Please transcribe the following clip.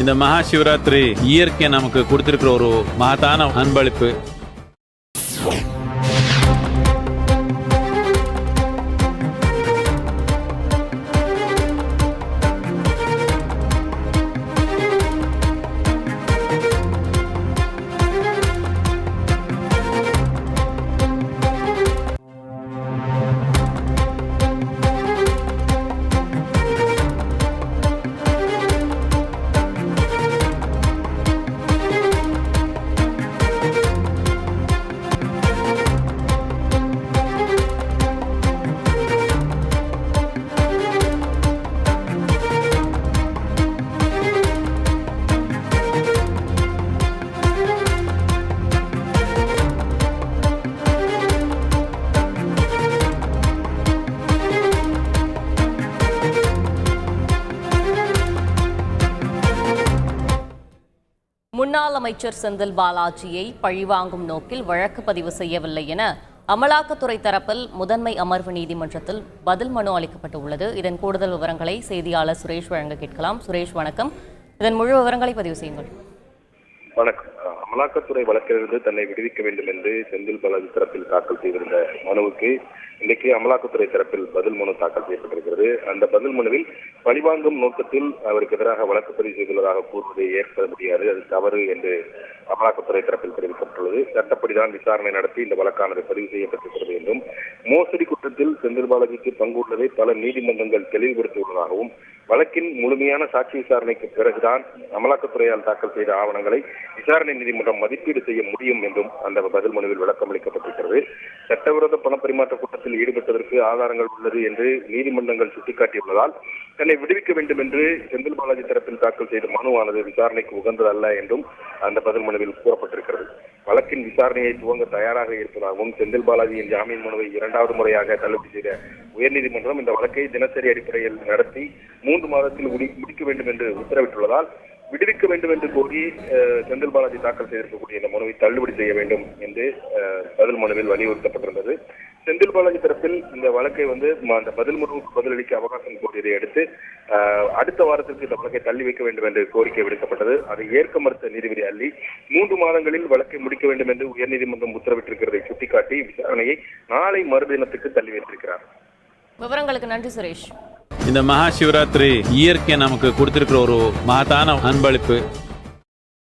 இந்த மகா சிவராத்திரி இயற்கை நமக்கு கொடுத்திருக்கிற ஒரு மகத்தான அன்பளிப்பு. முன்னாள் அமைச்சர் செந்தில் பாலாஜியை பழிவாங்கும் நோக்கில் வழக்கு பதிவு செய்யவில்லை என அமலாக்கத்துறை தரப்பில் முதன்மை அமர்வு நீதிமன்றத்தில் பதில் மனு அளிக்கப்பட்டுள்ளது. இதன் கூடுதல் விவரங்களை செய்தியாளர் சுரேஷ் வழங்க கேட்கலாம். சுரேஷ், வணக்கம். இதன் முழு விவரங்களை பதிவு செய்யுங்கள். வணக்கம். அமலாக்கத்துறை வழக்கிலிருந்து தன்னை விடுவிக்க வேண்டும் என்று செந்தில் பாலாஜி தரப்பில் தாக்கல் செய்திருந்த மனுவுக்கு இன்றைக்கு அமலாக்கத்துறை தரப்பில் பதில் மனு தாக்கல் செய்யப்பட்டிருக்கிறது. அந்த பதில் மனுவில் பழிவாங்கும் நோக்கத்தில் அவருக்கு எதிராக வழக்கு பதிவு செய்துள்ளதாக கூறுவதை ஏற்க முடியாது, அது தவறு என்று அமலாக்கத்துறை தரப்பில் தெரிவிக்கப்பட்டுள்ளது. சட்டப்படிதான் விசாரணை நடத்தி இந்த வழக்கானது பதிவு செய்யப்பட்டிருக்கிறது என்றும், மோசடி குற்றத்தில் செந்தில் பாலாஜிக்கு பங்கு உள்ளதை பல நீதிமன்றங்கள் தெளிவுபடுத்தியுள்ளதாகவும், வழக்கின் முழுமையான சாட்சி விசாரணைக்கு பிறகுதான் அமலாக்கத்துறையால் தாக்கல் செய்த ஆவணங்களை விசாரணை நீதிமன்றம் மதிப்பீடு செய்ய முடியும் என்றும் அந்த பதில் மனுவில் விளக்கம் அளிக்கப்பட்டிருக்கிறது. சட்டவிரோத பணப்பரிமாற்ற குற்றத்தில் ஈடுபட்டதற்கு ஆதாரங்கள் உள்ளது என்று நீதிமன்றங்கள் சுட்டிக்காட்டியுள்ளதால் தன்னை விடுவிக்க வேண்டும் என்று செந்தில் பாலாஜி தரப்பில் தாக்கல் செய்த மனுவானது விசாரணைக்கு உகந்ததல்ல என்றும் அந்த பதில் மனுவில் கூறப்பட்டிருக்கிறது. வழக்கின் விசாரணையை துவங்க தயாராக இருப்பதாகவும், செந்தில் பாலாஜியின் ஜாமீன் மனுவை 2வது முறையாக தள்ளுபடி செய்த உயர்நீதிமன்றம் இந்த வழக்கை தினசரி அடிப்படையில் நடத்தி 3 மாதத்தில் முடிக்க வேண்டும் என்று உத்தரவிட்டுள்ளதால் விடுவிக்க வேண்டும் என்று கோரி செந்தில் பாலாஜி தாக்கல் செய்திருக்கக்கூடிய இந்த மனுவை தள்ளுபடி செய்ய வேண்டும் என்று பதில் மனுவில் வலியுறுத்தப்பட்டிருந்தது. செந்தில் பாலாஜி தரப்பில் இந்த வழக்கை அந்த பதில் மனுவுக்கு பதிலளிக்க அவகாசம் கோரியதை அடுத்து அடுத்த வாரத்திற்கு இந்த வழக்கை தள்ளி வைக்க வேண்டும் என்று கோரிக்கை விடுக்கப்பட்டது. அதை ஏற்க மறுத்த நீதிபதி அல்லி 3 மாதங்களில் வழக்கை முடிக்க வேண்டும் என்று உயர்நீதிமன்றம் உத்தரவிட்டிருக்கிறதை சுட்டிக்காட்டி விசாரணையை நாளை மறுதினத்துக்கு தள்ளி வைத்திருக்கிறார். விவரங்களுக்கு நன்றி சுரேஷ். இந்த மகா சிவராத்திரி இயற்கை நமக்கு கொடுத்திருக்கிற ஒரு மகத்தான அன்பளிப்பு.